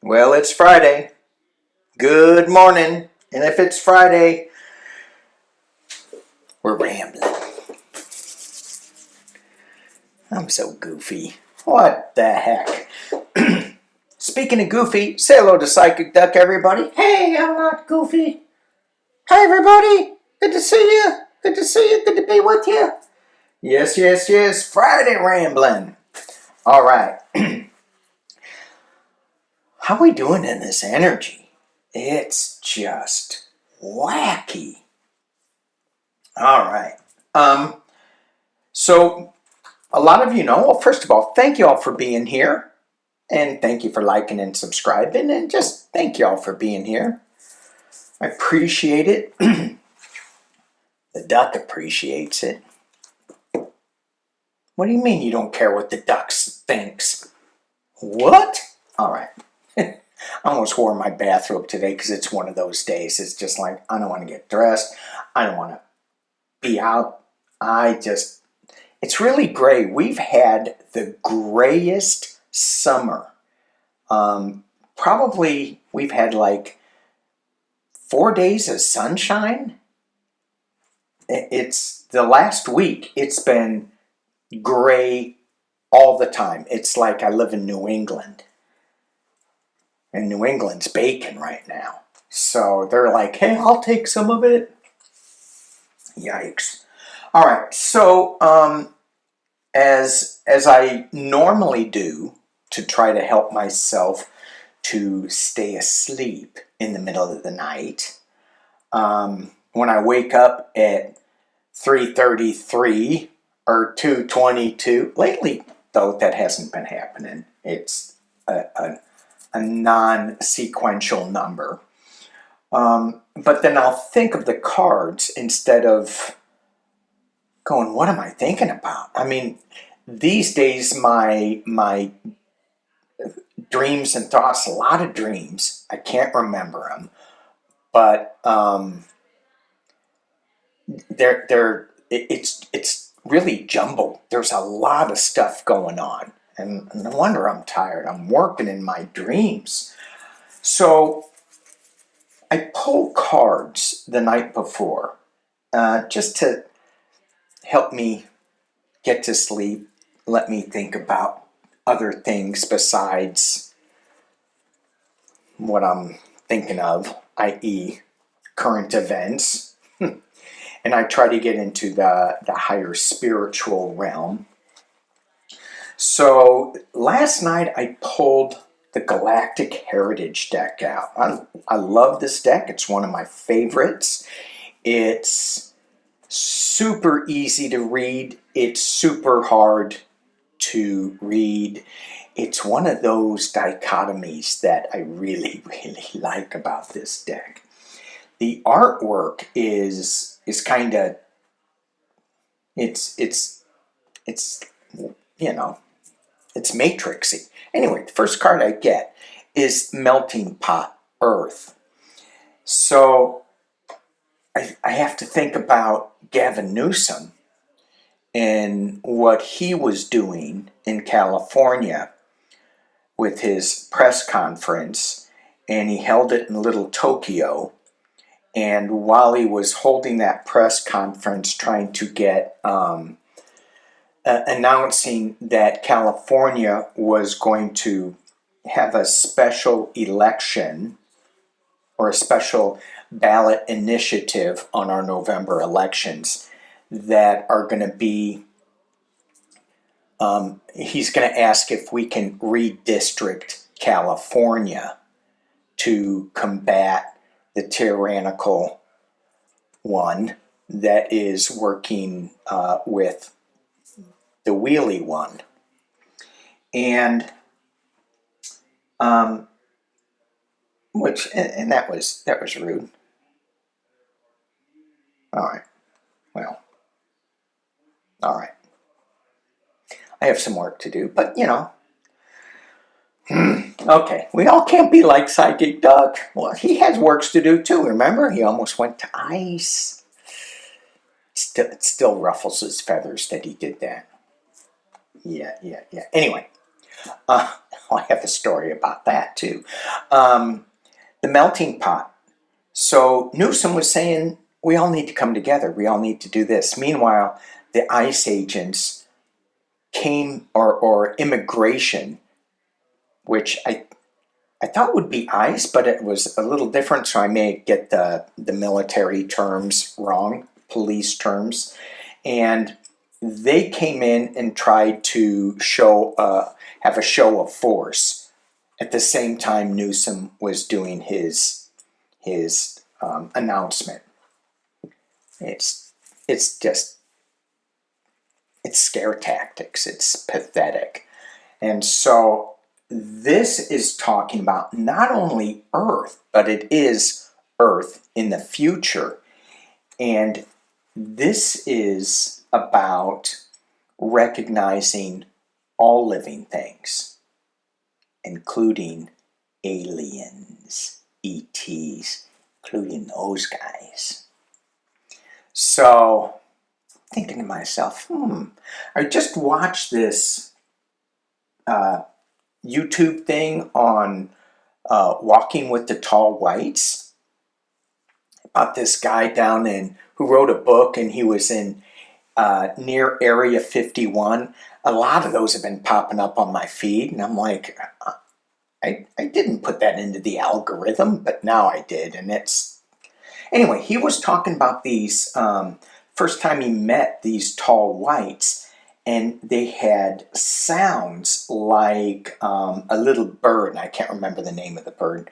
Well, it's Friday. Good morning. And if it's Friday, we're rambling. I'm so goofy. What the heck? Speaking of goofy, say hello to PsychicDuck, everybody. Hey, I'm not goofy. Hi, everybody. Good to see you. Good to see you. Good to be with you. Yes, yes, yes. Friday rambling. All right. How we doing in this energy? It's just wacky. All right. So a lot of you know, well, first of all, thank you all for being here. And thank you for liking and subscribing. And just thank you all for being here. I appreciate it. The duck appreciates it. What do you mean you don't care what the duck thinks? What? All right. I almost wore my bathrobe today because it's one of those days. It's just like, I don't want to get dressed. I don't want to be out. It's really gray. We've had the grayest summer. Probably we've had like 4 days of sunshine. It's the last week. It's been gray all the time. It's like I live in New England. And New England's baking right now. So they're like, hey, I'll take some of it. Yikes. All right. So as I normally do to try to help myself to stay asleep in the middle of the night, when I wake up at 3:33 or 2:22, lately though that hasn't been happening. It's a non-sequential number. But then I'll think of the cards instead of going, what am I thinking about? I mean, these days my dreams and thoughts, a lot of dreams, I can't remember them, but it's really jumbled. There's a lot of stuff going on. And no wonder I'm tired. I'm working in my dreams. So I pulled cards the night before just to help me get to sleep, let me think about other things besides what I'm thinking of, i.e. current events. And I try to get into the higher spiritual realm. So last night I pulled the Galactic Heritage deck out. I love this deck. It's one of my favorites. It's super easy to read. It's super hard to read. It's one of those dichotomies that I really, really like about this deck. The artwork is kind of, it's you know, it's matrixy. Anyway, the first card I get is Melting Pot Earth. So I have to think about Gavin Newsom and what he was doing in California with his press conference, and he held it in Little Tokyo. And while he was holding that press conference trying to get announcing that California was going to have a special election or a special ballot initiative on our November elections that are going to be, he's going to ask if we can redistrict California to combat the tyrannical one that is working with the wheelie one. And that was rude. All right. Well, all right. I have some work to do, but you know. Okay, we all can't be like PsychicDuck. Well, he has works to do too, remember? He almost went to ice. It still ruffles his feathers that he did that. Yeah. Anyway, I have a story about that too. The melting pot. So Newsom was saying, we all need to come together. We all need to do this. Meanwhile, the ICE agents came, or immigration, which I thought would be ICE, but it was a little different, so I may get the military terms wrong, police terms. And they came in and tried to have a show of force at the same time Newsom was doing his announcement. It's scare tactics. It's pathetic. And so this is talking about not only Earth, but it is Earth in the future. And this is about recognizing all living things, including aliens, ETs, including those guys. So, thinking to myself, I just watched this YouTube thing on Walking with the Tall Whites about this guy down in, who wrote a book, and he was in near Area 51. A lot of those have been popping up on my feed, and I'm like, I didn't put that into the algorithm, but now I did, and it's... Anyway, he was talking about these, first time he met these tall whites, and they had sounds like a little bird, and I can't remember the name of the bird.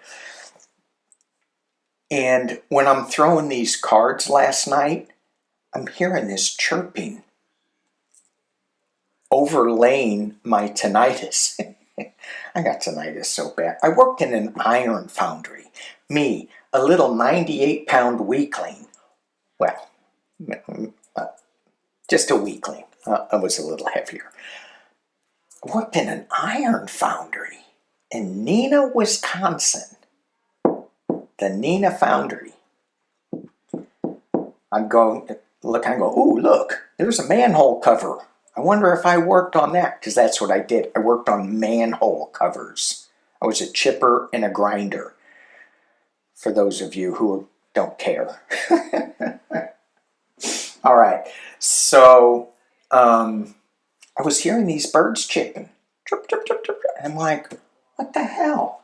And when I'm throwing these cards last night, I'm hearing this chirping, overlaying my tinnitus. I got tinnitus so bad. I worked in an iron foundry. Me, a little 98-pound weakling. Well, just a weakling. I was a little heavier. I worked in an iron foundry in Neenah, Wisconsin. The Neenah Foundry. I'd go look, I go, ooh, look, there's a manhole cover. I wonder if I worked on that, because that's what I did. I worked on manhole covers. I was a chipper and a grinder, for those of you who don't care. All right, so I was hearing these birds chirping. Chirp, chirp, chirp, chirp. And I'm like, what the hell?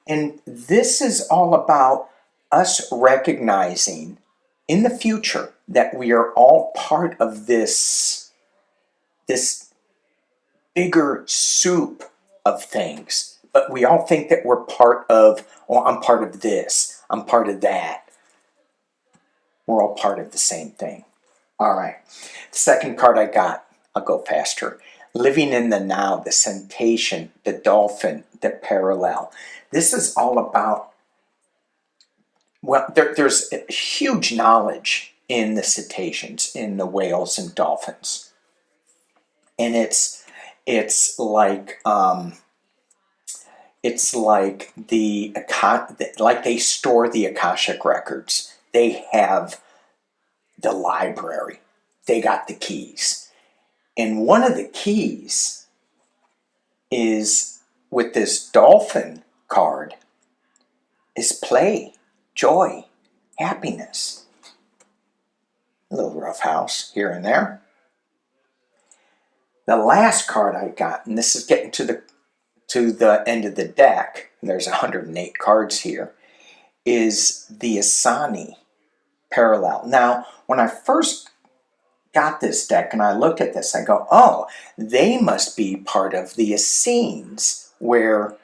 And this is all about us recognizing in the future that we are all part of this bigger soup of things. But we all think that we're part of, oh, I'm part of this, I'm part of that. We're all part of the same thing. All right. The second card I got, I'll go faster. Living in the now, the cetacean, the dolphin, the parallel. This is all about, well, there's huge knowledge in the cetaceans, in the whales and dolphins. And it's like like they store the Akashic records. They have the library. They got the keys. And one of the keys is, with this dolphin card, is play, joy, happiness. A little roughhouse here and there. The last card I got, and this is getting to the end of the deck, and there's 108 cards here, is the Asani parallel. Now, when I first got this deck and I looked at this, I go, oh, they must be part of the Essenes, where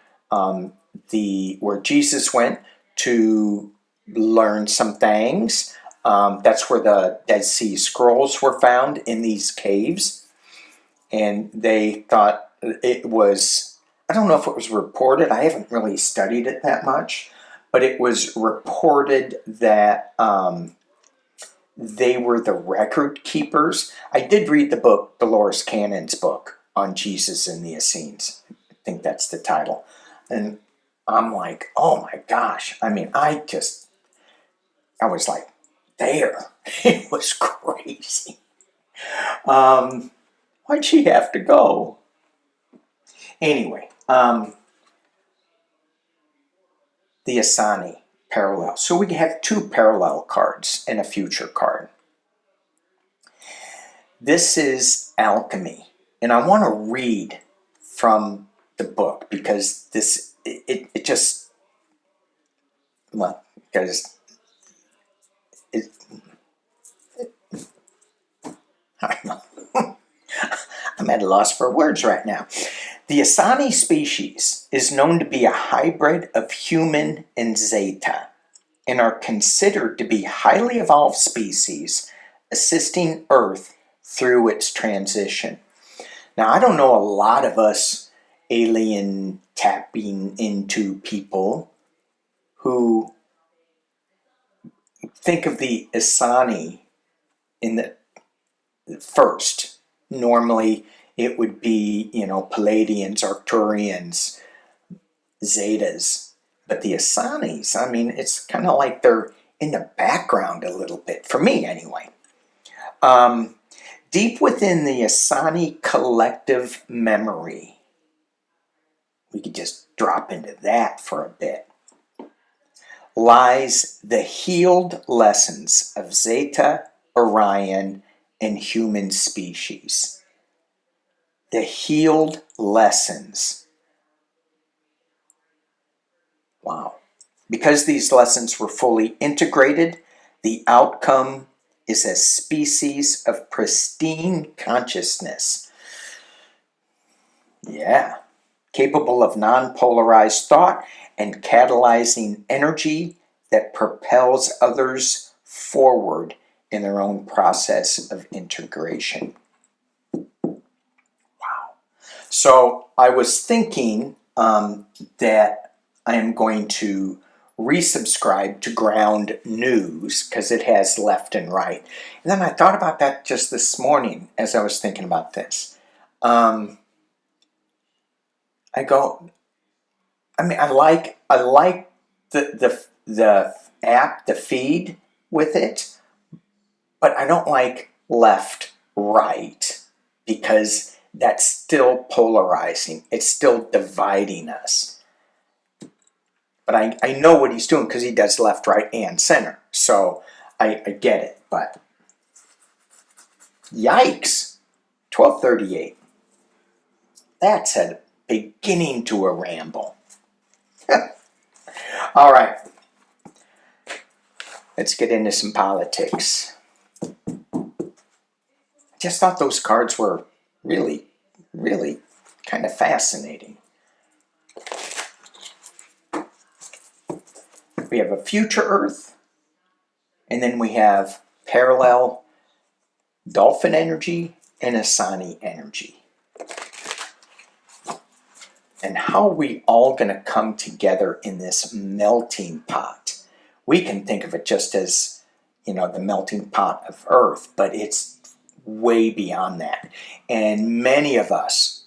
Jesus went to learn some things. That's where the Dead Sea Scrolls were found, in these caves. And they thought it was, I don't know if it was reported, I haven't really studied it that much, but it was reported that they were the record keepers. I did read the book, Dolores Cannon's book on Jesus and the Essenes. I think that's the title. And I'm like, oh my gosh. I mean, I was like, there. It was crazy. Why'd she have to go? Anyway, the Asani parallel. So we have two parallel cards and a future card. This is alchemy, and I want to read from the book because this it just, well, because it I don't know. I'm at a loss for words right now. The Asani species is known to be a hybrid of human and Zeta, and are considered to be highly evolved species assisting Earth through its transition. Now, I don't know a lot of us alien tapping into people who think of the Asani in the first. Normally, it would be, Palladians, Arcturians, Zetas. But the Asanis, I mean, it's kind of like they're in the background a little bit, for me anyway. Deep within the Asani collective memory, we could just drop into that for a bit, lies the healed lessons of Zeta, Orion, and human species. The healed lessons. Wow. Because these lessons were fully integrated, the outcome is a species of pristine consciousness. Yeah. Capable of non-polarized thought and catalyzing energy that propels others forward in their own process of integration. Wow. So I was thinking that I am going to resubscribe to Ground News because it has left and right. And then I thought about that just this morning as I was thinking about this. I like the app, the feed with it, but I don't like left right because that's still polarizing. It's still dividing us. But I know what he's doing because he does left, right, and center. So I get it. But yikes, 1238. That's a beginning to a ramble. All right. Let's get into some politics. I just thought those cards were really, really kind of fascinating. We have a future Earth, and then we have parallel dolphin energy and Asani energy. And how are we all going to come together in this melting pot? We can think of it just as, the melting pot of Earth, but it's way beyond that. And many of us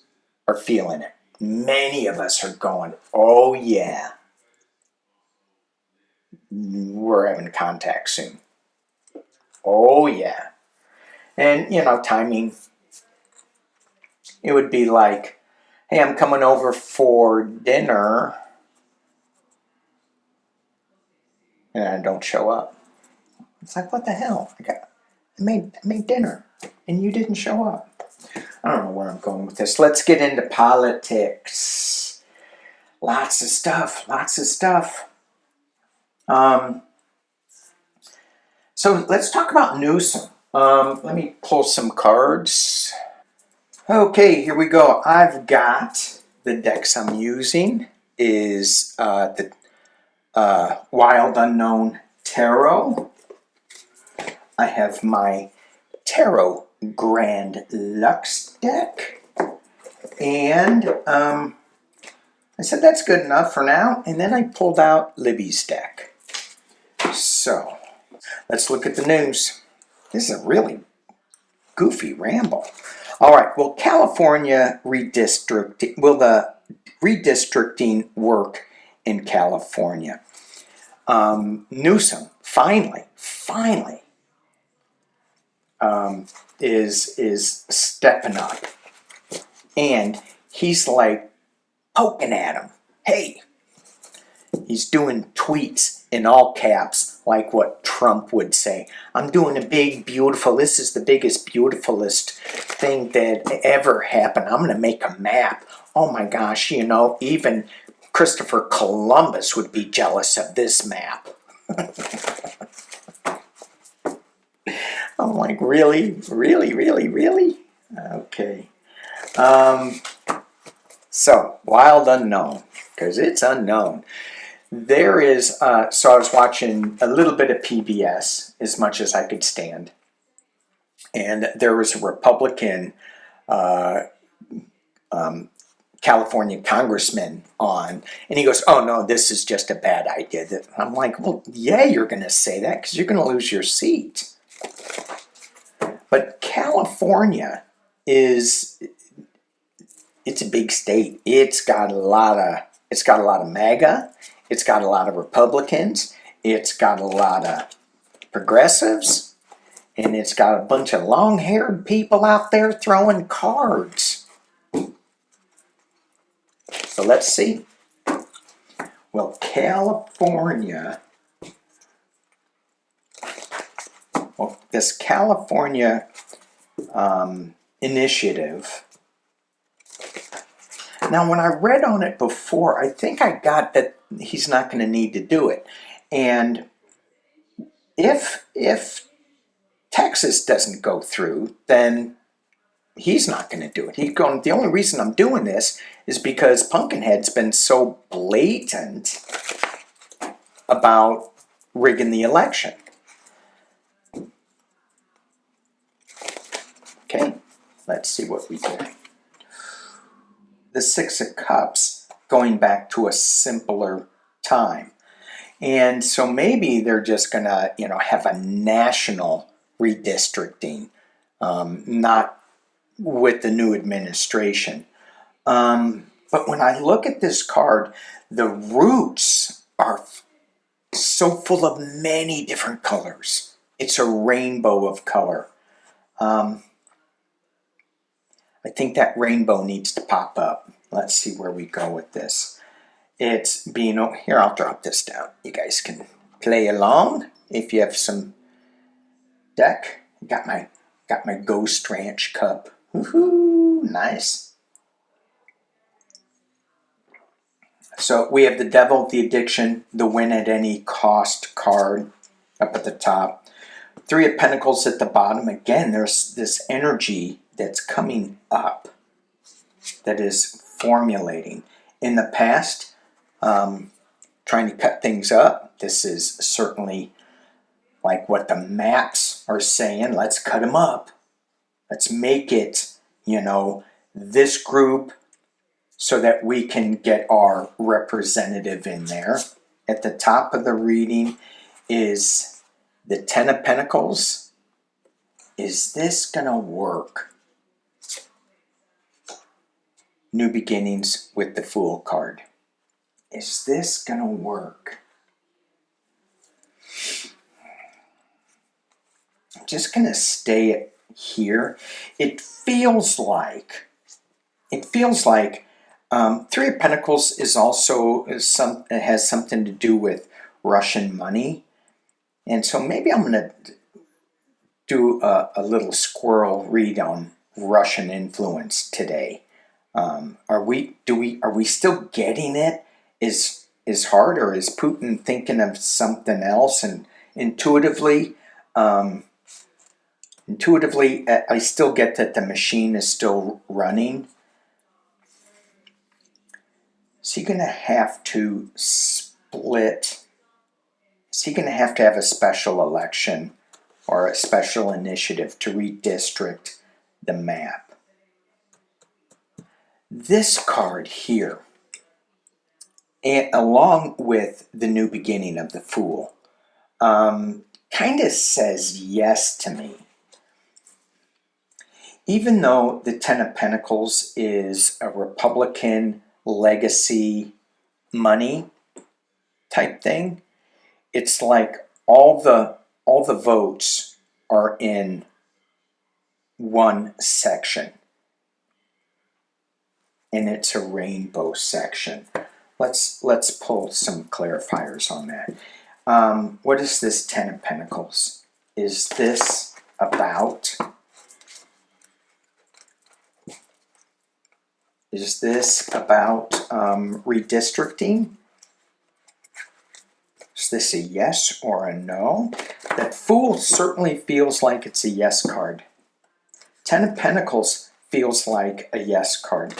are feeling it. Many of us are going, oh yeah, we're having contact soon. Oh yeah. And, timing, it would be like, hey, I'm coming over for dinner, and I don't show up. It's like, what the hell? I made dinner, and you didn't show up. I don't know where I'm going with this. Let's get into politics. Lots of stuff. So let's talk about Newsom. Let me pull some cards. Okay, here we go. I've got the decks I'm using is the Wild Unknown Tarot. I have my Tarot Grand Lux deck. And I said that's good enough for now. And then I pulled out Libby's deck. So let's look at the news. This is a really goofy ramble. All right, well, California redistricting, will the redistricting work in California? Newsom finally is stepping up, and he's like poking at him. Hey, he's doing tweets in all caps, like what Trump would say. I'm doing a big, beautiful, this is the biggest, beautifulest thing that ever happened. I'm going to make a map. Oh my gosh, you know, even Christopher Columbus would be jealous of this map. I'm like, really? Really, really, really? Okay. So, wild unknown, because it's unknown. There is, so I was watching a little bit of PBS, as much as I could stand. And there was a Republican California congressman on, and he goes, oh no, this is just a bad idea. I'm like, well, yeah, you're going to say that because you're going to lose your seat. But California it's a big state. It's got a lot of MAGA. It's got a lot of Republicans. It's got a lot of progressives. And it's got a bunch of long-haired people out there throwing cards. So let's see. Well, this California initiative. Now, when I read on it before, I think I got that he's not going to need to do it. And if Texas doesn't go through, then he's not going to do it. He's going, the only reason I'm doing this is because Pumpkinhead's been so blatant about rigging the election. Okay, let's see what we get. The Six of Cups, going back to a simpler time. And so maybe they're just going to, you know, have a national redistricting, not with the new administration. But when I look at this card, the roots are so full of many different colors. It's a rainbow of color. I think that rainbow needs to pop up. Let's see where we go with this. It's being, here, I'll drop this down. You guys can play along if you have some deck. Got my Ghost Ranch cup. Woohoo, nice. So we have the Devil, the Addiction, the Win at Any Cost card up at the top. Three of Pentacles at the bottom. Again, there's this energy that's coming up that is formulating. In the past, trying to cut things up, this is certainly like what the maps are saying. Let's cut them up. Let's make it, you know, this group so that we can get our representative in there. At the top of the reading is the Ten of Pentacles. Is this going to work? New Beginnings with the Fool card. Is this going to work? I'm just going to stay here. It feels like Three of Pentacles is also it has something to do with Russian money. And so maybe I'm going to do a little squirrel read on Russian influence today. Are we still getting it? Is hard, or is Putin thinking of something else? And intuitively, I still get that the machine is still running. Is he going to have to split? Is he going to have a special election or a special initiative to redistrict the map? This card here, and along with the New Beginning of the Fool, kind of says yes to me. Even though the Ten of Pentacles is a Republican legacy money type thing, it's like all the votes are in one section. and it's a rainbow section. Let's pull some clarifiers on that. What is this Ten of Pentacles? Is this about redistricting? Is this a yes or a no? That Fool certainly feels like it's a yes card. Ten of Pentacles feels like a yes card,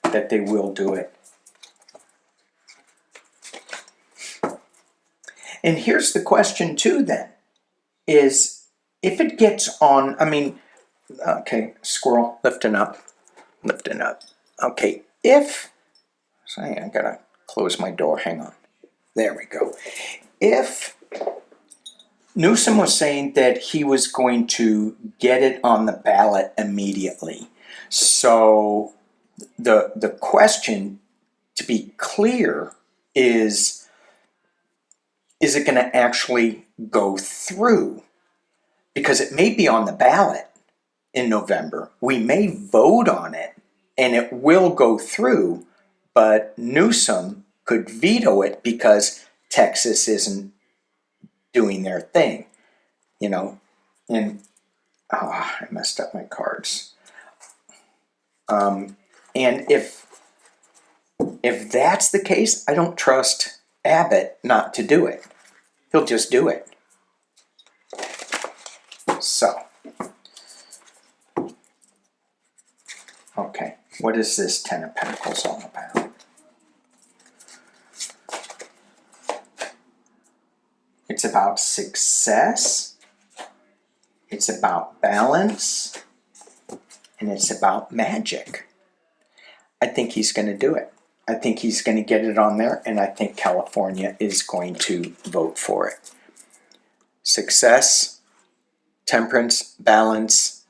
that they will do it. And here's the question too then, is if it gets on, I mean, okay, squirrel, lifting up. Okay, sorry, I gotta close my door, hang on. There we go. If Newsom was saying that he was going to get it on the ballot immediately, so the question, to be clear, is it going to actually go through? Because it may be on the ballot in November. We may vote on it and it will go through, but Newsom could veto it because Texas isn't doing their thing, you know. And I messed up my cards. And if that's the case, I don't trust Abbott not to do it. He'll just do it. So, okay, what is this Ten of Pentacles all about? It's about success, it's about balance, and it's about magic. I think he's going to do it. I think he's going to get it on there, and I think California is going to vote for it. Success, temperance, balance,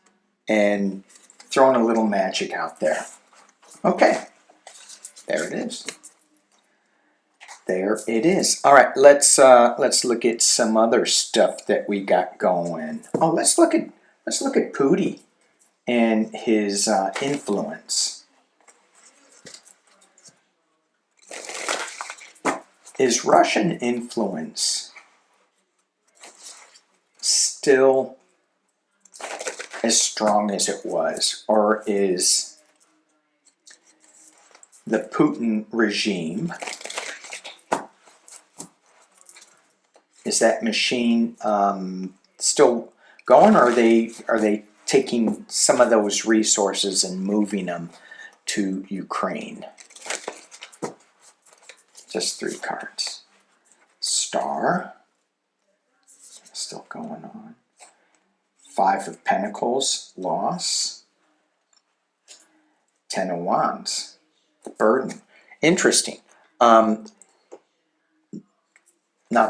and throwing a little magic out there. Okay, there it is. There it is. All right, let's look at some other stuff that we got going. Oh, let's look at Puti and his influence. Is Russian influence still as strong as it was, or is the Putin regime, is that machine still going, or are they taking some of those resources and moving them to Ukraine? Just 3 cards. Star, still going on. 5 of Pentacles, loss. 10 of Wands, burden. Interesting. Not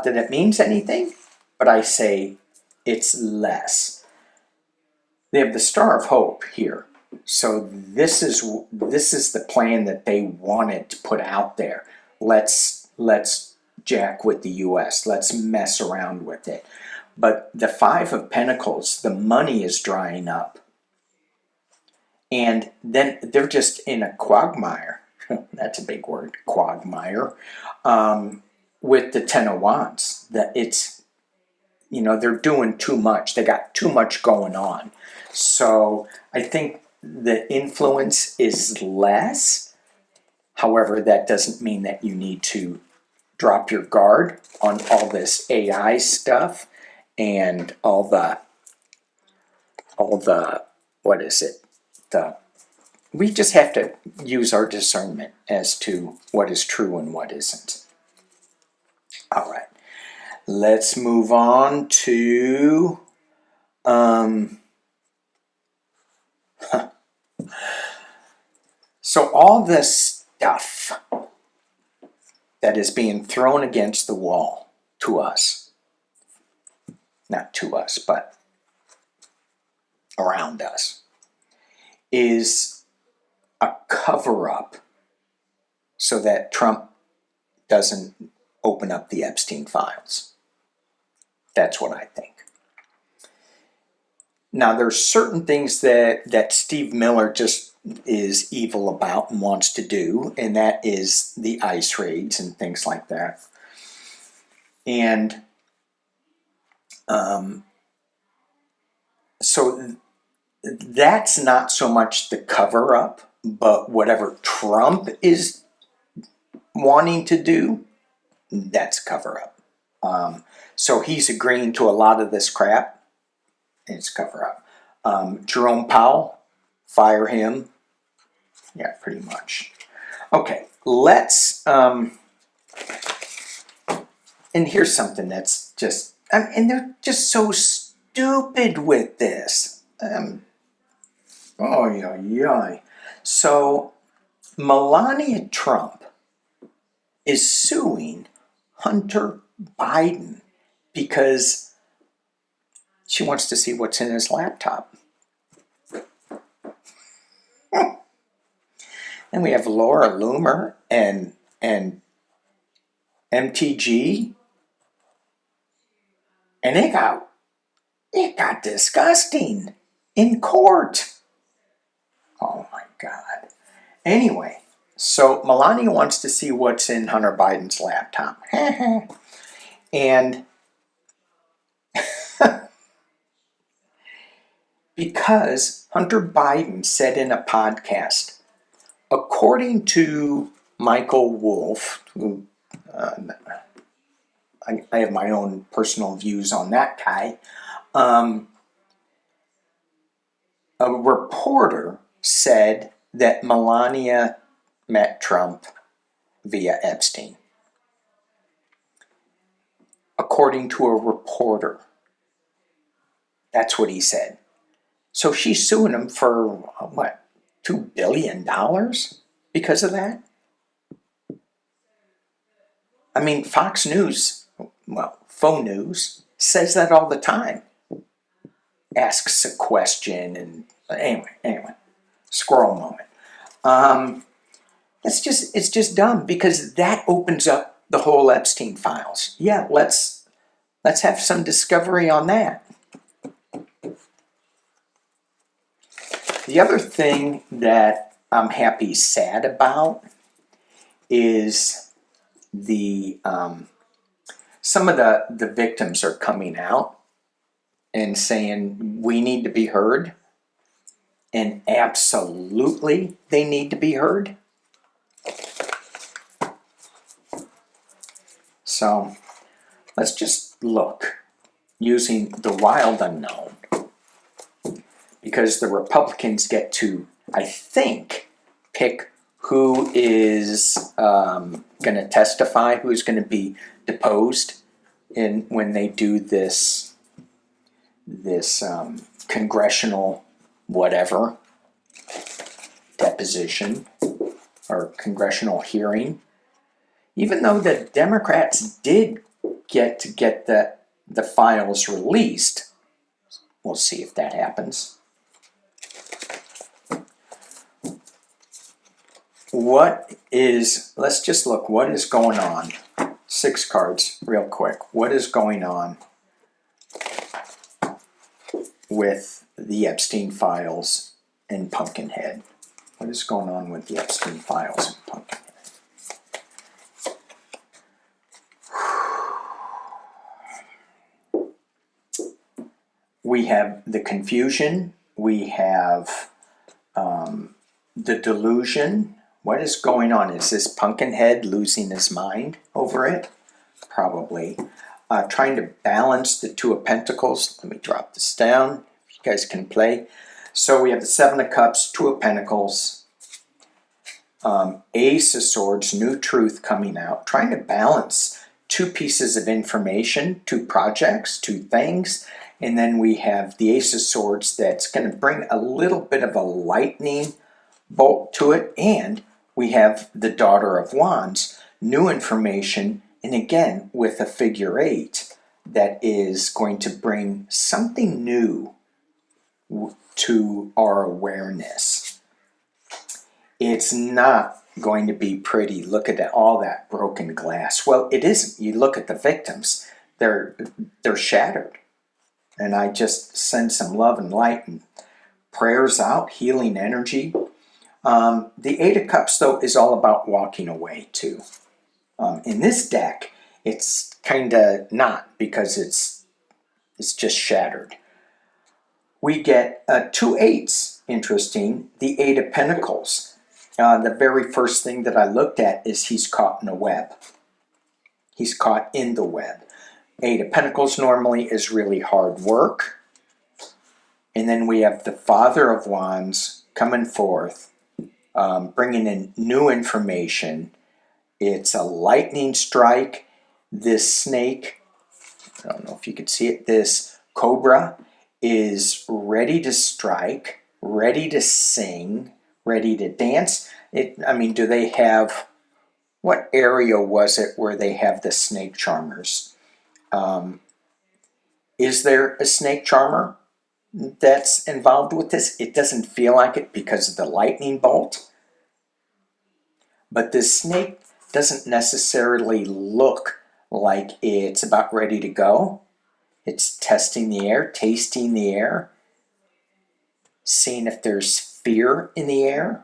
that it means anything, but I say it's less. They have the Star of Hope here. So this is the plan that they wanted to put out there. Let's jack with the U.S. Let's mess around with it. But the 5 of Pentacles, the money is drying up. And then they're just in a quagmire. That's a big word, quagmire. With the 10 of Wands. That it's, they're doing too much. They got too much going on. So I think the influence is less. However, that doesn't mean that you need to drop your guard on all this AI stuff and all the what is it? We just have to use our discernment as to what is true and what isn't. All right, let's move on to so all this stuff that is being thrown against the wall to us, not to us, but around us, is a cover-up so that Trump doesn't open up the Epstein files. That's what I think. Now, there's certain things that Steve Miller just is evil about and wants to do, and that is the ice raids and things like that. And so that's not so much the cover-up, but whatever Trump is wanting to do, that's cover-up. So he's agreeing to a lot of this crap. It's cover-up. Jerome Powell, fire him. Yeah, pretty much. Okay, let's... and here's something that's just... and they're just so stupid with this. Oh, yeah. So, Melania Trump is suing Hunter Biden because she wants to see what's in his laptop. And we have Laura Loomer and MTG, and it got disgusting in court. Oh my God. Anyway, so Melania wants to see what's in Hunter Biden's laptop. And because Hunter Biden said in a podcast, according to Michael Wolff, who I have my own personal views on that guy, a reporter said that Melania met Trump via Epstein. According to a reporter. That's what he said. So she's suing him for, what, $2 billion because of that? I mean, Fox News, well, faux news, says that all the time. Asks a question and anyway, squirrel moment. It's just dumb because that opens up the whole Epstein files. Yeah, let's have some discovery on that. The other thing that I'm sad about is the some of the victims are coming out and saying we need to be heard, and absolutely they need to be heard. So let's just look using the wild unknown, because the Republicans get to, I think, pick who is going to testify, who's going to be deposed when they do this congressional whatever deposition or congressional hearing. Even though the Democrats did get the files released, we'll see if that happens. Let's just look, what is going on? 6 cards, real quick. What is going on with the Epstein files and Pumpkinhead? What is going on with the Epstein files and Pumpkinhead? We have the confusion. We have the delusion. What is going on? Is this Pumpkinhead losing his mind over it? Probably. Trying to balance the 2 of Pentacles. Let me drop this down. If you guys can play. So we have the 7 of Cups, 2 of Pentacles, Ace of Swords, new truth coming out. Trying to balance 2 pieces of information, 2 projects, 2 things. And then we have the Ace of Swords that's going to bring a little bit of a lightning bolt to it. And we have the Daughter of Wands, new information, and again with a figure 8 that is going to bring something new to our awareness. It's not going to be pretty. Look at all that broken glass. Well, it isn't. You look at the victims, they're shattered. And I just send some love and light and prayers out, healing energy. The Eight of Cups, though, is all about walking away, too. In this deck, it's kind of not, because it's just shattered. We get two eights, interesting, the Eight of Pentacles. The very first thing that I looked at is he's caught in a web. He's caught in the web. Eight of Pentacles normally is really hard work. And then we have the Father of Wands coming forth, bringing in new information. It's a lightning strike. This snake, I don't know if you could see it, this cobra is ready to strike, ready to sing, ready to dance. I mean, do they have, what area was it where they have the snake charmers? Is there a snake charmer that's involved with this? It doesn't feel like it because of the lightning bolt. But this snake doesn't necessarily look like it's about ready to go. It's testing the air, tasting the air, seeing if there's fear in the air.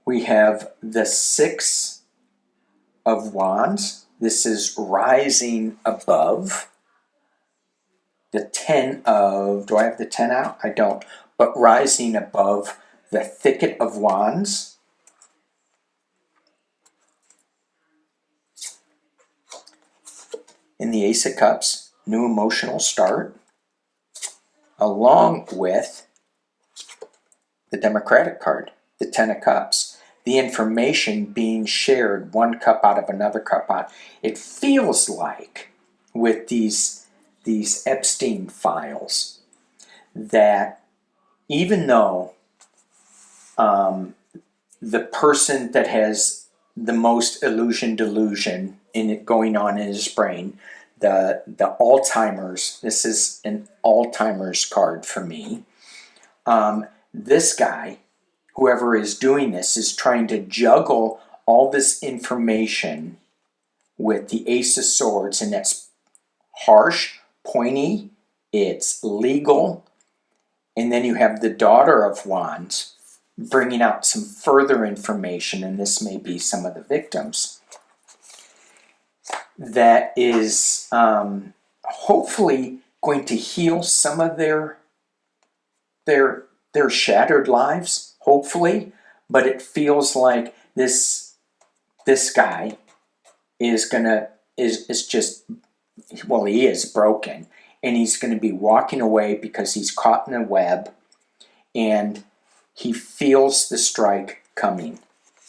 We have the Six of Wands. This is rising above. The 10 of, do I have the 10 out? I don't. But rising above the thicket of wands. In the Ace of Cups, new emotional start, along with the Democratic card, the 10 of Cups. The information being shared, one cup out of another cup out. It feels like with these Epstein files that even though the person that has the most illusion delusion in it going on in his brain, the Alzheimer's, this is an Alzheimer's card for me. This guy, whoever is doing this, is trying to juggle all this information with the Ace of Swords, and that's harsh, pointy, it's legal, and then you have the Daughter of Wands bringing out some further information, and this may be some of the victims, that is hopefully going to heal some of their shattered lives, hopefully, but it feels like this guy is just, well, he is broken, and he's going to be walking away because he's caught in a web, and he feels the strike coming.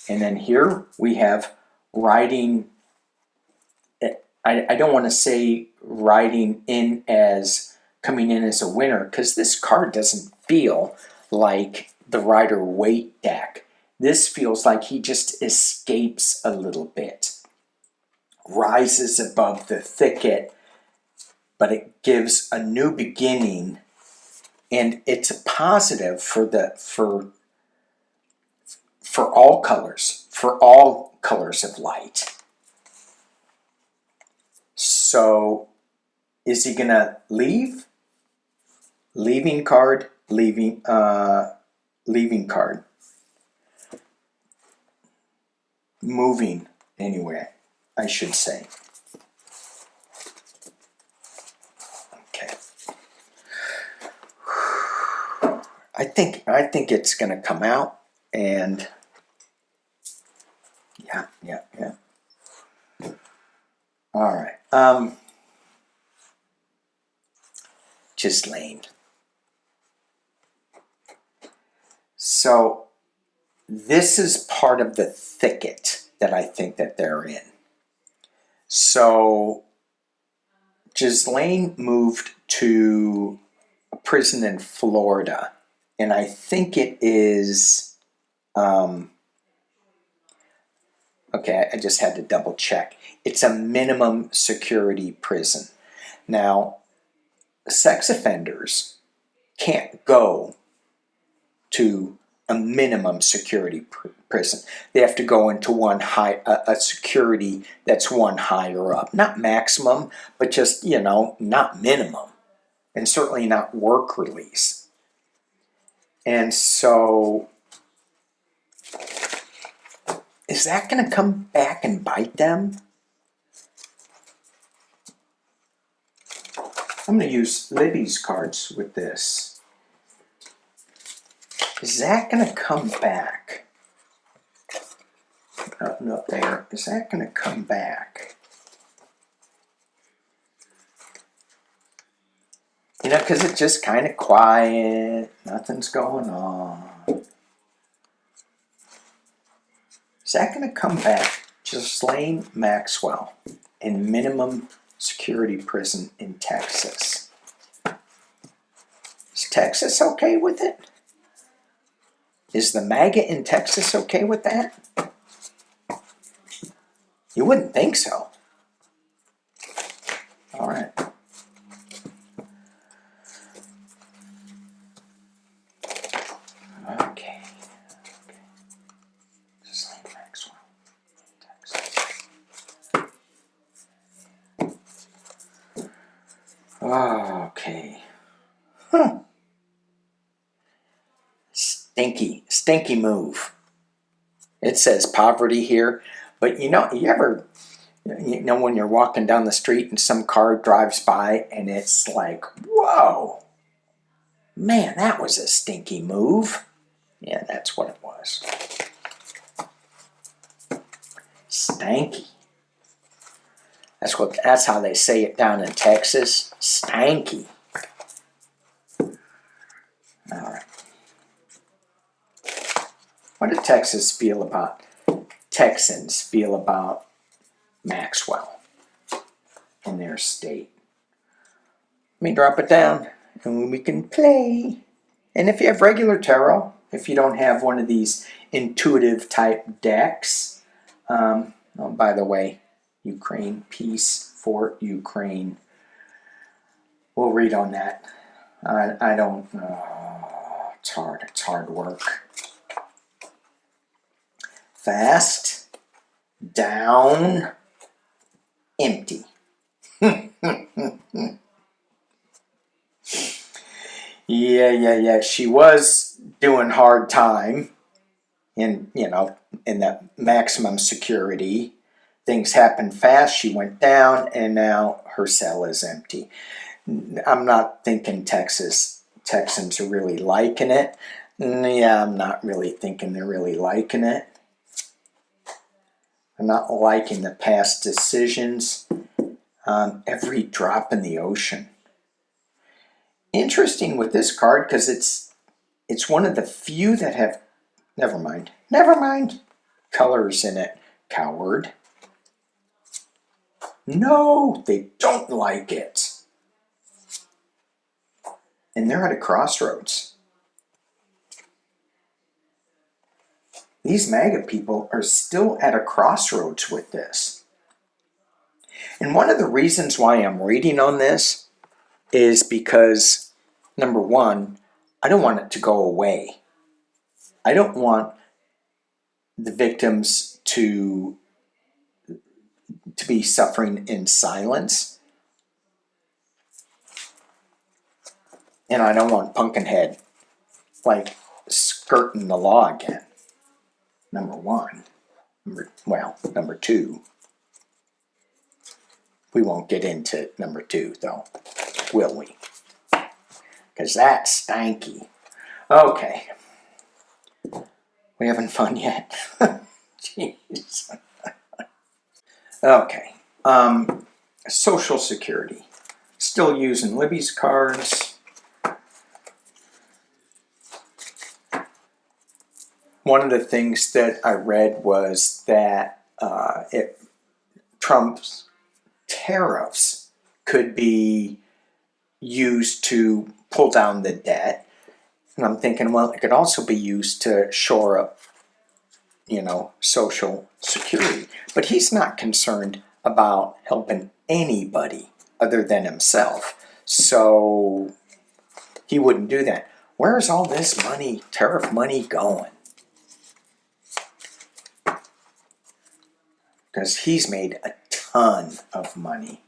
And then here we have riding, I don't want to say riding in as, coming in as a winner, because this card doesn't feel like the Rider-Waite deck. This feels like he just escapes a little bit, rises above the thicket, but it gives a new beginning, and it's a positive for all colors of light. So is he gonna leave? Leaving card, leaving card. Moving anyway, I should say. Okay. I think it's gonna come out, and yeah. All right. Ghislaine. So this is part of the thicket that I think that they're in. So Ghislaine moved to a prison in Florida, and I think it is, okay, I just had to double check. It's a minimum security prison. Now, sex offenders can't go to a minimum security prison. They have to go into a security that's one higher up. Not maximum, but just, not minimum. And certainly not work release. And so, is that going to come back and bite them? I'm going to use Libby's cards with this. Is that going to come back? Up there. Is that going to come back? You know, because it's just kind of quiet. Nothing's going on. Is that going to come back? Ghislaine Maxwell in minimum security prison in Texas. Is Texas okay with it? Is the MAGA in Texas okay with that? You wouldn't think so. All right. Okay. Ghislaine Maxwell, Texas. Okay. Huh. Stinky move. It says poverty here, but you know when you're walking down the street and some car drives by and it's like, whoa, man, that was a stinky move. Yeah, that's what it was. Stanky. That's how they say it down in Texas. Stanky. All right. What do Texans feel about Maxwell in their state? Let me drop it down and we can play. And if you have regular tarot, if you don't have one of these intuitive type decks, oh, by the way, Ukraine, peace for Ukraine. We'll read on that. I don't know. It's hard work. Fast, down, empty. Yeah. She was doing hard time in that maximum security. Things happened fast. She went down, and now her cell is empty. I'm not thinking Texans are really liking it. Yeah, I'm not really thinking they're really liking it. I'm not liking the past decisions. Every drop in the ocean. Interesting with this card because it's one of the few that have never mind colors in it. Coward. No, they don't like it. And they're at a crossroads. These MAGA people are still at a crossroads with this. And one of the reasons why I'm reading on this is because, number one, I don't want it to go away. I don't want the victims to be suffering in silence. And I don't want Punkinhead skirting the law again. Number one. Number two. We won't get into number two, though, will we? Because that's stanky. Okay. We having fun yet? Jeez. Okay. Social Security. Still using Libby's cards. One of the things that I read was that Trump's tariffs could be used to pull down the debt. And I'm thinking, well, it could also be used to shore up, Social Security. But he's not concerned about helping anybody other than himself. So he wouldn't do that. Where's all this money, tariff money, going? Because he's made a ton of money.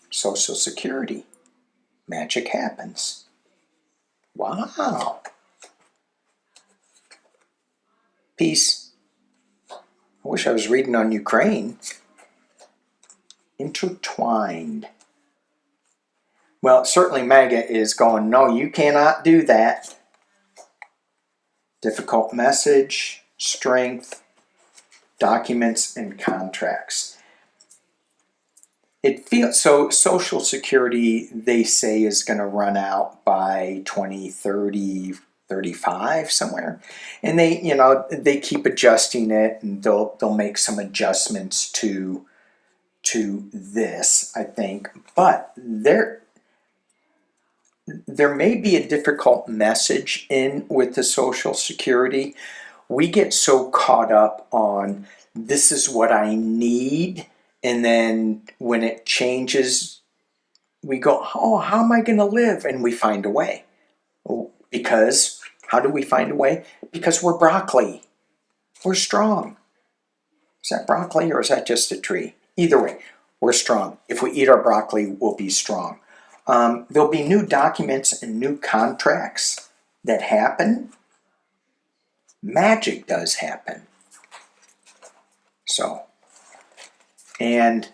Social Security. Magic happens. Wow. Peace. I wish I was reading on Ukraine. Intertwined. Well, certainly MAGA is going, no, you cannot do that. Difficult message, strength, documents, and contracts. It feels so. Social Security, they say, is going to run out by 2030, 35 somewhere, and they keep adjusting it, and they'll make some adjustments to this, I think. But there may be a difficult message in with the Social Security. We get so caught up on this is what I need, and then when it changes, we go, oh, how am I going to live? And we find a way. Because, how do we find a way? Because we're broccoli. We're strong. Is that broccoli or is that just a tree? Either way, we're strong. If we eat our broccoli, we'll be strong. There'll be new documents and new contracts that happen. Magic does happen. So, and,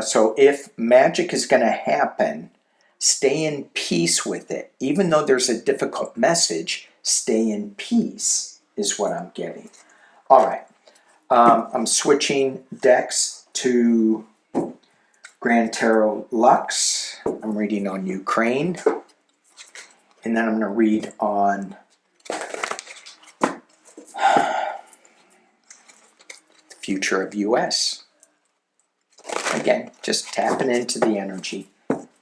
so if magic is going to happen, stay in peace with it. Even though there's a difficult message, stay in peace is what I'm getting. All right. I'm switching decks to Grand Tarot Lux. I'm reading on Ukraine. And then I'm going to read on the future of US. Again, just tapping into the energy.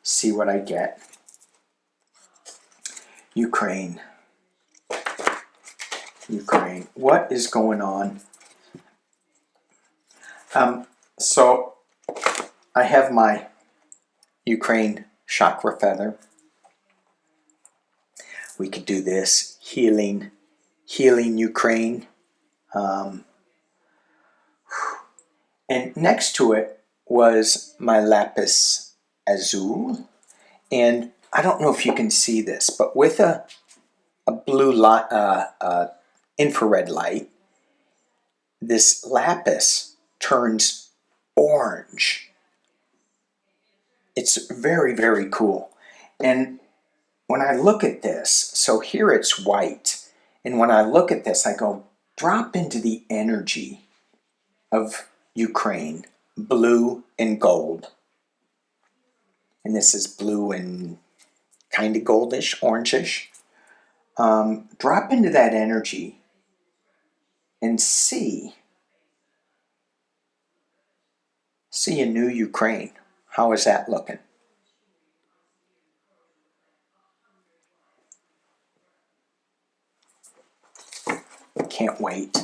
See what I get. Ukraine. Ukraine. What is going on? So I have my Ukraine chakra feather. We could do this healing Ukraine. And next to it was my lapis azul. And I don't know if you can see this, but with a blue light, infrared light, this lapis turns orange. It's very, very cool. And when I look at this, so here it's white. And when I look at this, I go, drop into the energy of Ukraine, blue and gold. And this is blue and kind of goldish, orangish. Drop into that energy and see a new Ukraine. How is that looking? Can't wait.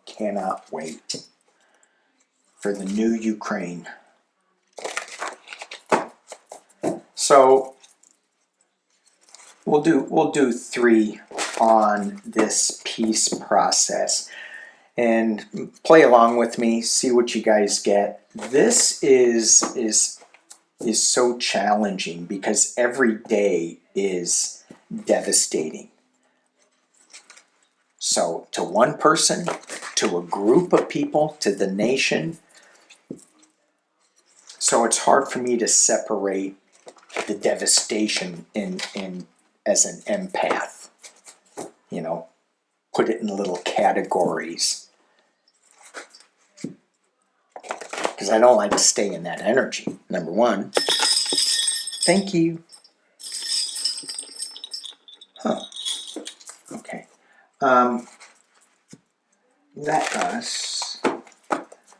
Cannot wait for the new Ukraine. So we'll do 3 on this peace process. And play along with me, see what you guys get. This is so challenging because every day is devastating. So to one person, to a group of people, to the nation. So it's hard for me to separate the devastation in as an empath. Put it in little categories. Because I don't like to stay in that energy, number one. Thank you. Huh. Okay. Let us...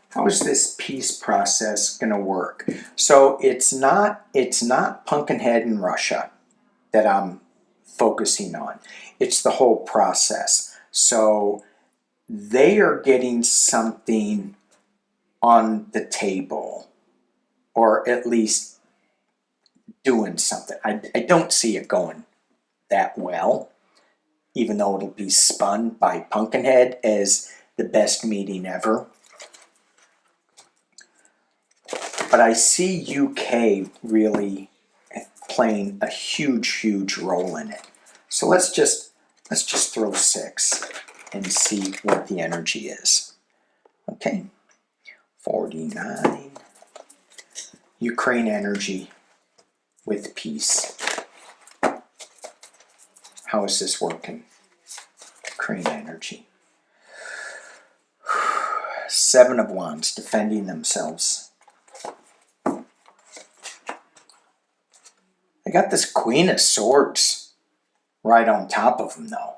How is this peace process going to work? So it's not Pumpkinhead in Russia that I'm focusing on. It's the whole process. So they are getting something on the table, or at least doing something. I don't see it going that well, even though it'll be spun by Pumpkinhead as the best meeting ever. But I see UK really playing a huge role in it. So let's just throw 6 and see what the energy is. Okay, 49. Ukraine energy with peace. How is this working? Ukraine energy. 7 of Wands, defending themselves. I got this Queen of Swords right on top of them, though.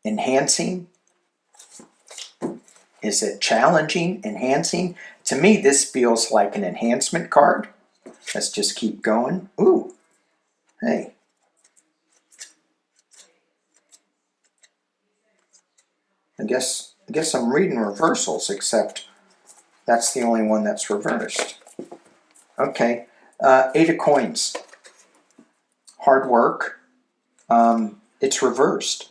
Enhancing. Is it challenging? Enhancing? To me, this feels like an enhancement card. Let's just keep going. Ooh. Hey. I guess I'm reading reversals, except that's the only one that's reversed. Okay. 8 of Coins. Hard work. It's reversed.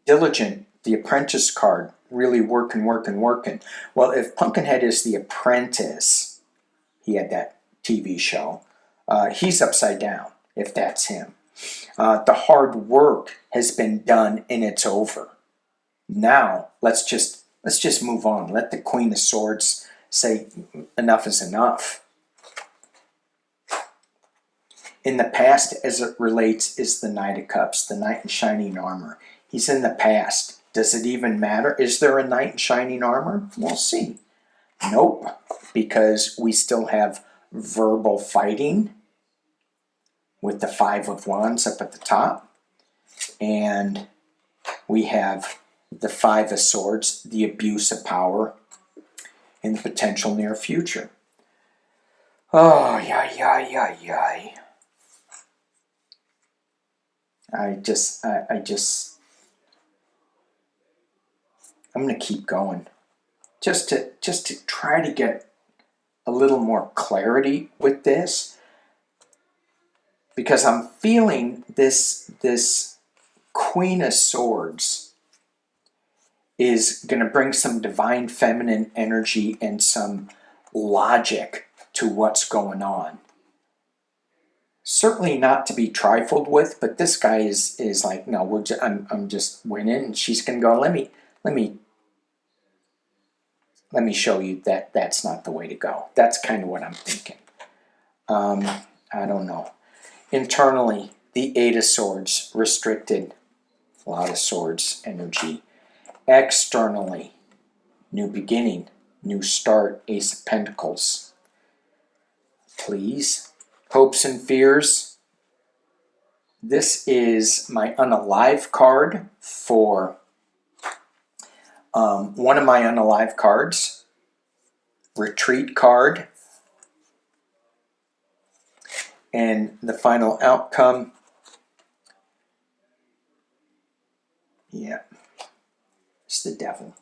Diligent. The Apprentice card. Really working. Well, if Punkinhead is the apprentice, he had that TV show, he's upside down, if that's him. The hard work has been done and it's over. Now, let's just move on. Let the Queen of Swords say enough is enough. In the past, as it relates, is the Knight of Cups, the Knight in shining armor. He's in the past. Does it even matter? Is there a Knight in shining armor? We'll see. Nope, because we still have verbal fighting with the 5 of Wands up at the top. And we have the 5 of Swords, the abuse of power in the potential near future. Oh, yay. I'm going to keep going. Just to try to get a little more clarity with this. Because I'm feeling this Queen of Swords is going to bring some divine feminine energy and some logic to what's going on. Certainly not to be trifled with, but this guy is like, no, I'm just winning, and she's going to go, let me show you that that's not the way to go. That's kind of what I'm thinking. I don't know. Internally, the 8 of Swords, restricted, a lot of swords energy. Externally, new beginning, new start, Ace of Pentacles. Please. Hopes and fears. This is my unalive card for one of my unalive cards. Retreat card. And the final outcome. Yeah. It's the Devil.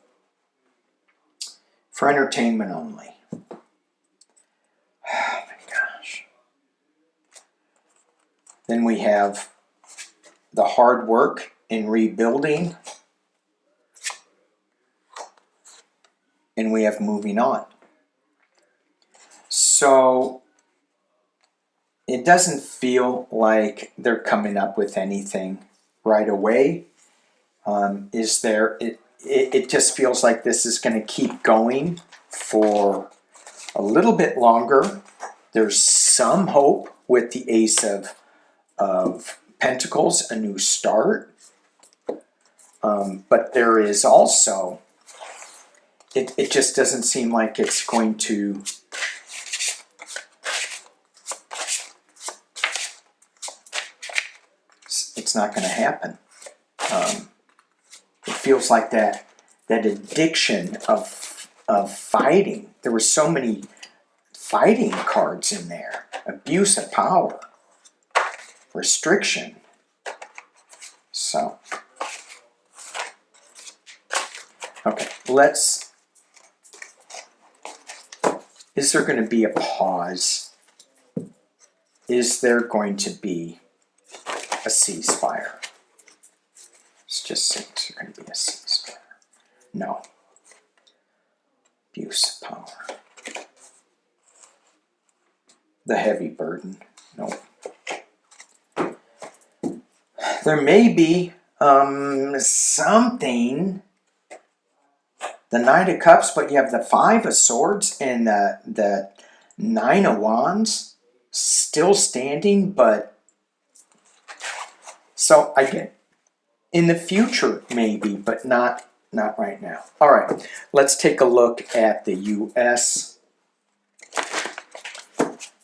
For entertainment only. Oh my gosh. Then we have the hard work in rebuilding. And we have moving on. So it doesn't feel like they're coming up with anything right away. It just feels like this is going to keep going for a little bit longer. There's some hope with the Ace of Pentacles, a new start. But there is also, it just doesn't seem like it's going to it's not going to happen. It feels like that addiction of fighting. There were so many fighting cards in there. Abuse of power. Restriction. So. Okay, is there going to be a pause? Is there going to be a ceasefire? Let's just say it's going to be a ceasefire. No. Abuse of power. the heavy burden. No. There may be something, the Knight of Cups, but you have the Five of Swords and the Nine of Wands still standing, but so I get in the future maybe, but not right now. All right, let's take a look at the U.S.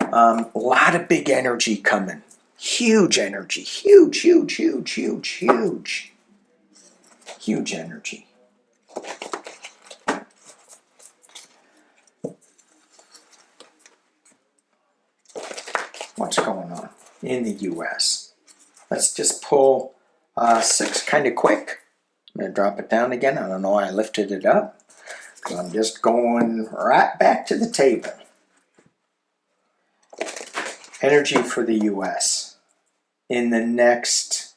A lot of big energy coming. Huge energy. Huge, huge, huge, huge, huge. Huge energy. What's going on in the U.S.? Let's just pull 6 kind of quick. I'm going to drop it down again. I don't know why I lifted it up. I'm just going right back to the table. Energy for the U.S. in the next,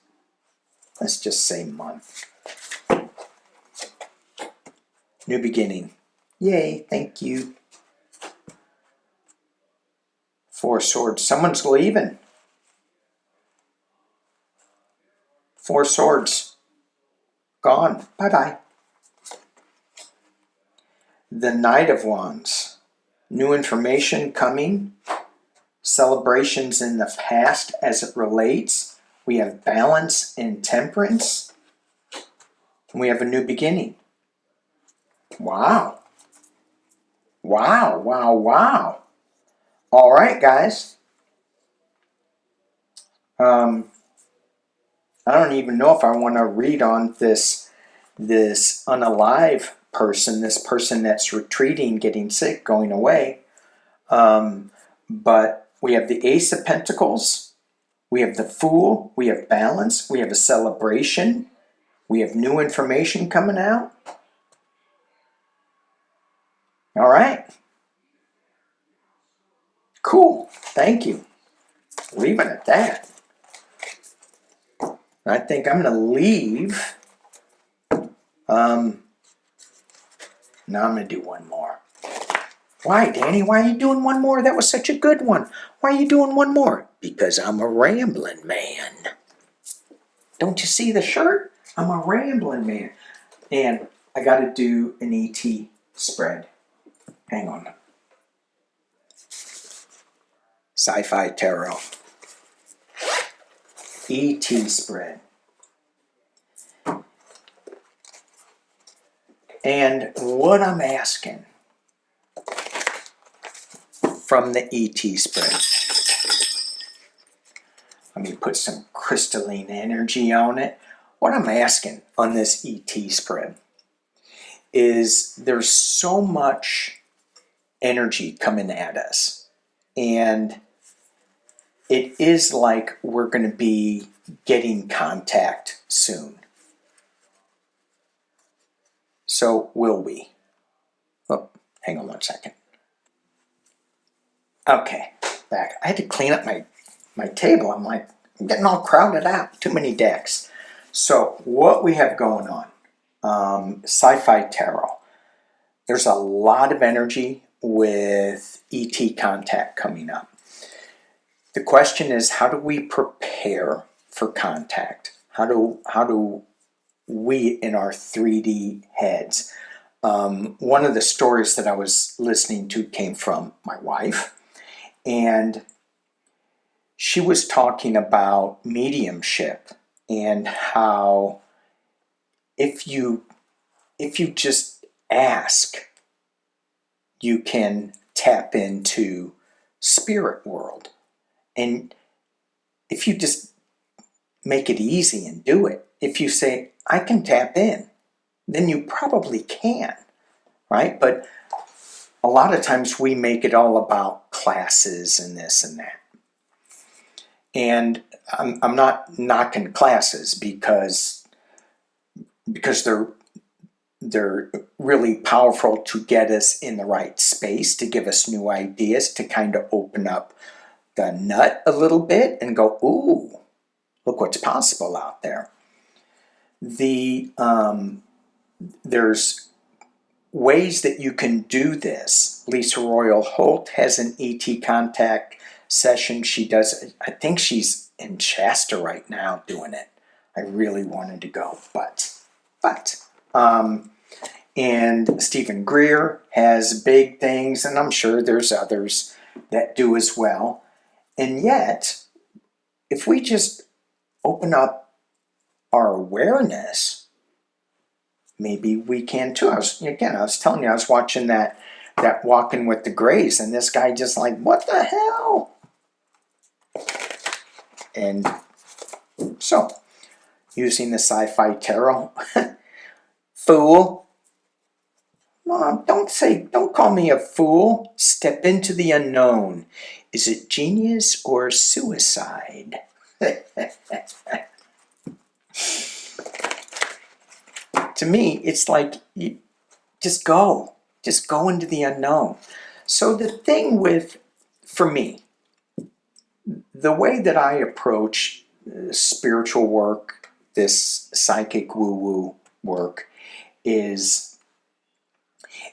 let's just say, month. New beginning. Yay, thank you. 4 Swords. Someone's leaving. 4 Swords. Gone. Bye-bye. The Knight of Wands. New information coming. Celebrations in the past as it relates. We have balance and temperance. And we have a new beginning. Wow. Wow, wow, wow. All right, guys. I don't even know if I want to read on this unalive person, this person that's retreating, getting sick, going away. But we have the Ace of Pentacles. We have the Fool. We have balance. We have a celebration. We have new information coming out. All right. Cool. Thank you. Leave it at that. I think I'm going to leave. Now I'm going to do one more. Why, Danny? Why are you doing one more? That was such a good one. Why are you doing one more? Because I'm a rambling man. Don't you see the shirt? I'm a rambling man. And I got to do an ET spread. Hang on. SciFi Tarot. ET spread. And what I'm asking from the ET spread, let me put some crystalline energy on it. What I'm asking on this ET spread is there's so much energy coming at us, and it is like we're going to be getting contact soon. So will we? Oh, hang on one second. Okay, back. I had to clean up my table. I'm getting all crowded out. Too many decks. So what we have going on, SciFi Tarot. There's a lot of energy with ET contact coming up. The question is, how do we prepare for contact? How do we in our 3D heads? One of the stories that I was listening to came from my wife, and she was talking about mediumship and how if you just ask, you can tap into spirit world. And if you just make it easy and do it, if you say, I can tap in, then you probably can, right? But a lot of times we make it all about classes and this and that. And I'm not knocking classes because they're really powerful to get us in the right space, to give us new ideas, to kind of open up the nut a little bit and go, ooh, look what's possible out there. There's ways that you can do this. Lisa Royal Holt has an ET contact session she does. I think she's in Shasta right now doing it. I really wanted to go, and Stephen Greer has big things, and I'm sure there's others that do as well. And yet, if we just open up our awareness, maybe we can too. I was telling you, I was watching that Walking with the Greys, and this guy just like, what the hell? And so, using the SciFi tarot, fool. Mom, don't call me a fool. Step into the unknown. Is it genius or suicide? To me, it's like, you just go into the unknown. So the thing for me, the way that I approach spiritual work, this psychic woo-woo work, is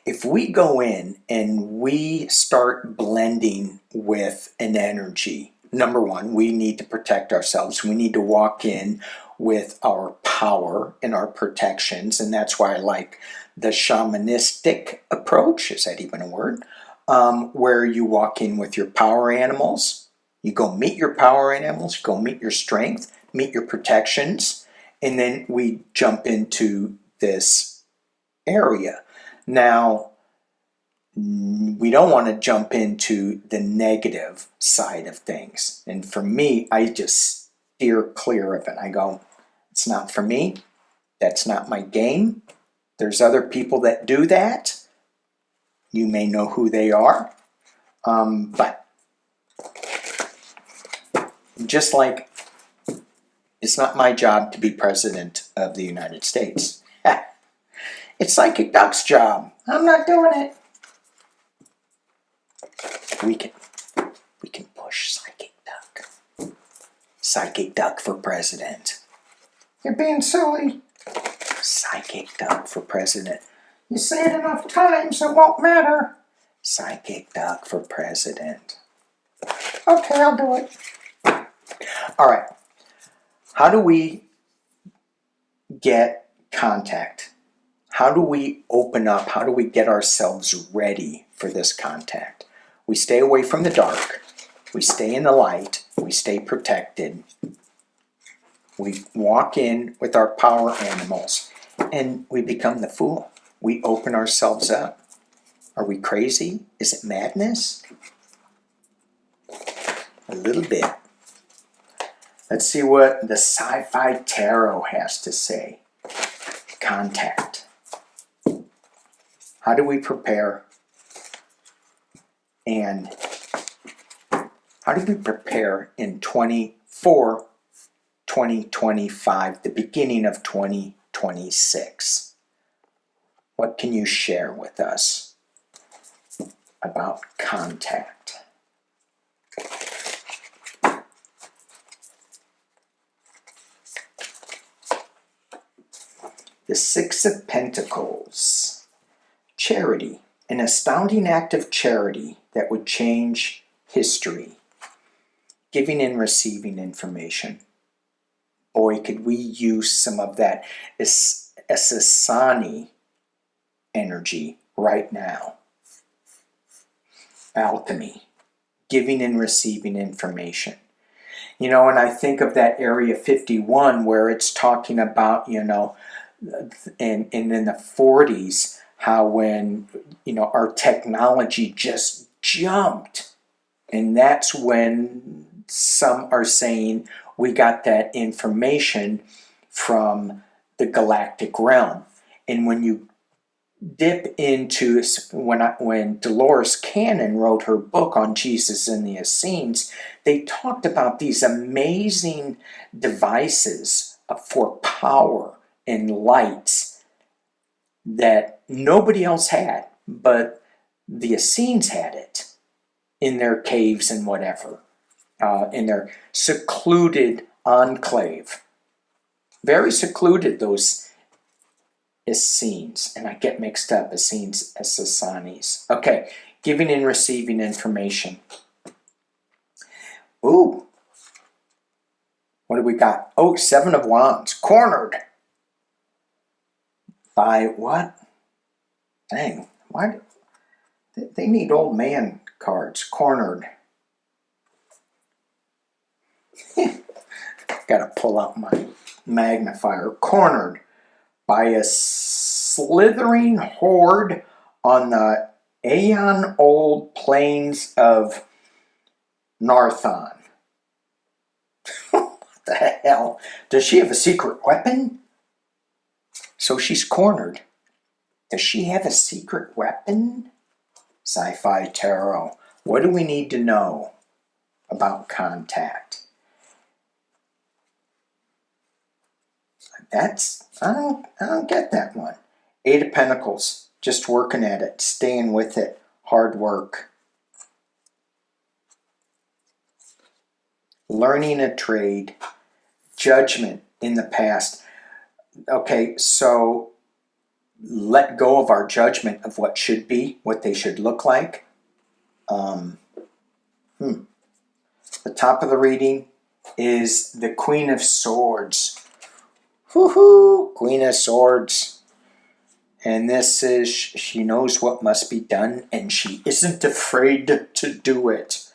if we go in and we start blending with an energy, number one, we need to protect ourselves. We need to walk in with our power and our protections, and that's why I like the shamanistic approach. Is that even a word? Where you walk in with your power animals. You go meet your power animals, go meet your strength, meet your protections, and then we jump into this area. Now, we don't want to jump into the negative side of things. And for me, I just steer clear of it. I go, it's not for me. That's not my game. There's other people that do that. You may know who they are. But just like it's not my job to be president of the United States. It's PsychicDuck's job. I'm not doing it. We can push PsychicDuck. PsychicDuck for president. You're being silly. PsychicDuck for president. You say it enough times, it won't matter. PsychicDuck for president. Okay, I'll do it. All right. How do we get contact? How do we open up? How do we get ourselves ready for this contact? We stay away from the dark. We stay in the light. We stay protected. We walk in with our power animals, and we become the fool. We open ourselves up. Are we crazy? Is it madness? A little bit. Let's see what the SciFi tarot has to say. Contact. How do we prepare? And how do we prepare in 2025, the beginning of 2026? What can you share with us about contact? The Six of Pentacles. Charity. An astounding act of charity that would change history. Giving and receiving information. Boy, could we use some of that Asasani energy right now. Alchemy. Giving and receiving information. You know, and I think of that Area 51 where it's talking about, you know, and in the 40s, how when, you know, our technology just jumped. And that's when some are saying we got that information from the galactic realm. And when you dip into, when Dolores Cannon wrote her book on Jesus and the Essenes, they talked about these amazing devices for power and lights that nobody else had, but the Essenes had it in their caves and whatever, in their secluded enclave. Very secluded, those Essenes, and I get mixed up, Essenes, Essesanis. Okay, giving and receiving information. Ooh. What do we got? Oh, Seven of Wands. Cornered. By what? Dang. Why? They need old man cards. Cornered. Gotta pull out my magnifier. Cornered by a slithering horde on the aeon-old plains of Narthon. What the hell? Does she have a secret weapon? So she's cornered. Does she have a secret weapon? Sci-Fi Tarot. What do we need to know about contact? I don't get that one. Eight of Pentacles. Just working at it, staying with it, hard work. Learning a trade, judgment in the past. Okay, so let go of our judgment of what should be, what they should look like. The top of the reading is the Queen of Swords. Woohoo! Queen of Swords. And this is, she knows what must be done, and she isn't afraid to do it.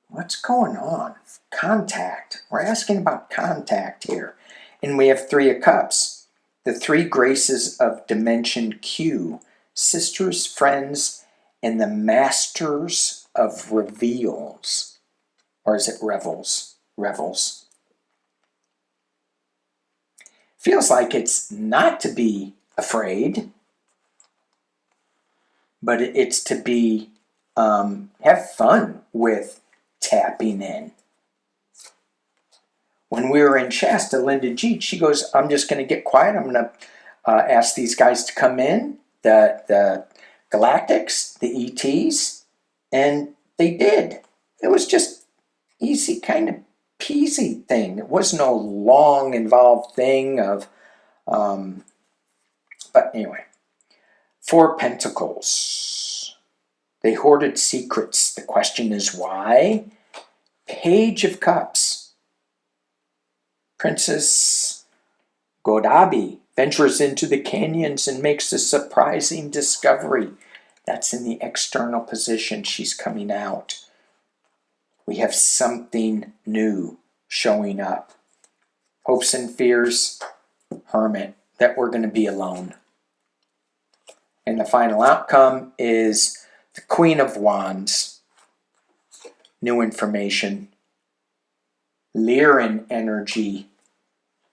What's going on? Contact. We're asking about contact here. And we have Three of Cups. The three graces of Dimension Q. Sisters, friends, and the masters of reveals. Or is it revels? Revels. Feels like it's not to be afraid, but it's to be, have fun with tapping in. When we were in Shasta, Linda G, she goes, I'm just going to get quiet. I'm going to ask these guys to come in, the Galactics, the ETs, and they did. It was just easy, kind of peasy thing. It was no long, involved thing of, but anyway. Four Pentacles. They hoarded secrets. The question is why? Page of Cups. Princess Godabi ventures into the canyons and makes a surprising discovery. That's in the external position. She's coming out. We have something new showing up. Hopes and fears, Hermit, that we're going to be alone. And the final outcome is the Queen of Wands. New information. Lyran energy.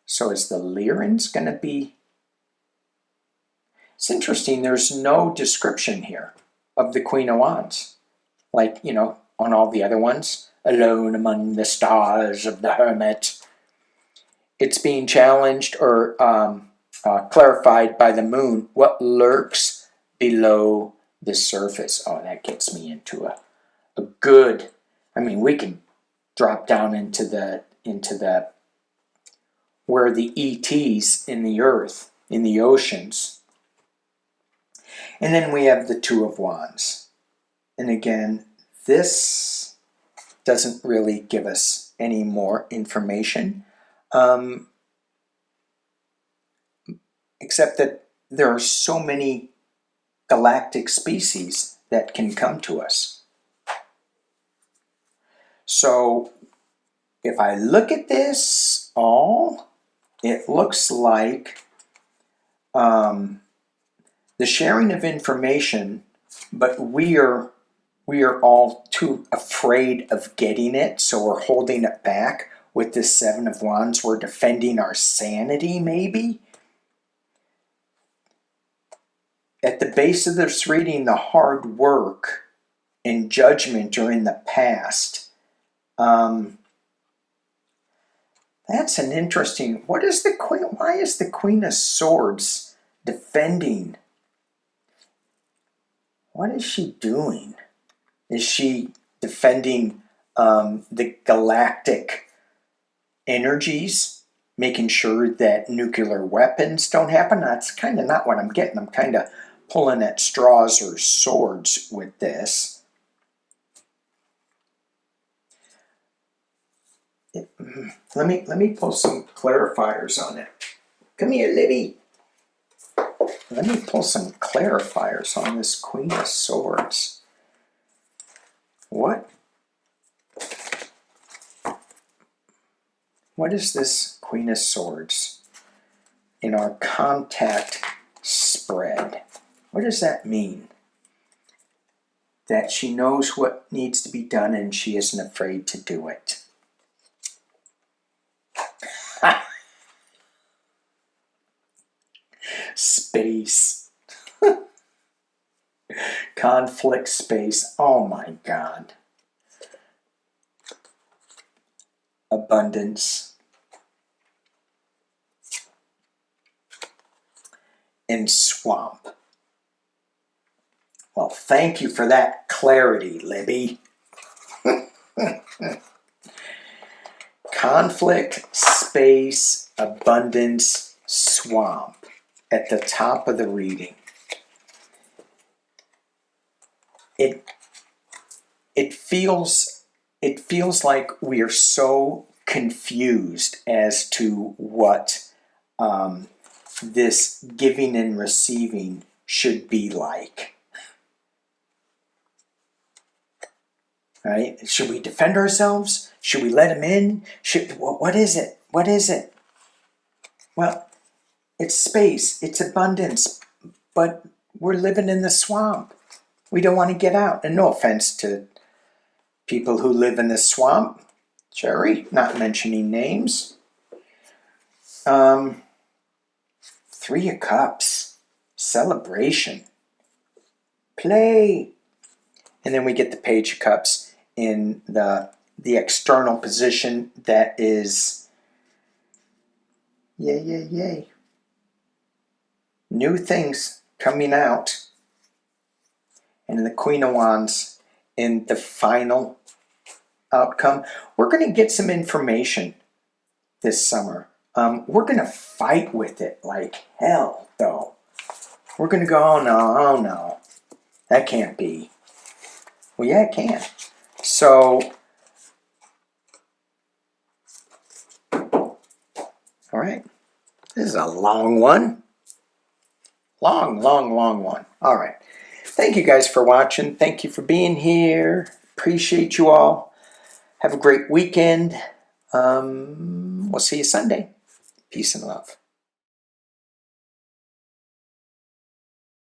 So is the Lyrans going to be? It's interesting, there's no description here of the Queen of Wands. Like, you know, on all the other ones. Alone among the stars of the Hermit. It's being challenged or clarified by the moon. What lurks below the surface? Oh, that gets me into a good, I mean, we can drop down into the where the ETs in the earth, in the oceans. And then we have the Two of Wands. And again, this doesn't really give us any more information, except that there are so many galactic species that can come to us. So if I look at this all, it looks like the sharing of information, but we are all too afraid of getting it, so we're holding it back with this Seven of Wands. We're defending our sanity, maybe. At the base of this reading, the hard work and judgment are in the past. That's an interesting. What is the Queen? Why is the Queen of Swords defending? What is she doing? Is she defending the galactic energies, making sure that nuclear weapons don't happen? That's kind of not what I'm getting. I'm kind of pulling at straws or swords with this. let me pull some clarifiers on it. Come here, Libby. Let me pull some clarifiers on this Queen of Swords. What is this Queen of Swords in our contact spread? What does that mean? That she knows what needs to be done and she isn't afraid to do it. Space. Conflict space. Oh my God. Abundance. And swamp. Well, thank you for that clarity, Libby. Conflict, space, abundance, swamp at the top of the reading. It feels like we are so confused as to what this giving and receiving should be like. Right? Should we defend ourselves? Should we let him in? What is it? What is it? Well, it's space, it's abundance, but we're living in the swamp. We don't want to get out. And no offense to people who live in the swamp. Jerry, not mentioning names. 3 of Cups. Celebration. Play. And then we get the Page of Cups in the external position that is yay, yay, yay. New things coming out. And the Queen of Wands in the final outcome. We're going to get some information this summer. We're going to fight with it like hell, though. We're going to go, oh no, that can't be. Well, yeah, it can. So, all right. This is a long one. Long one. All right. Thank you guys for watching. Thank you for being here. Appreciate you all. Have a great weekend. We'll see you Sunday. Peace and love.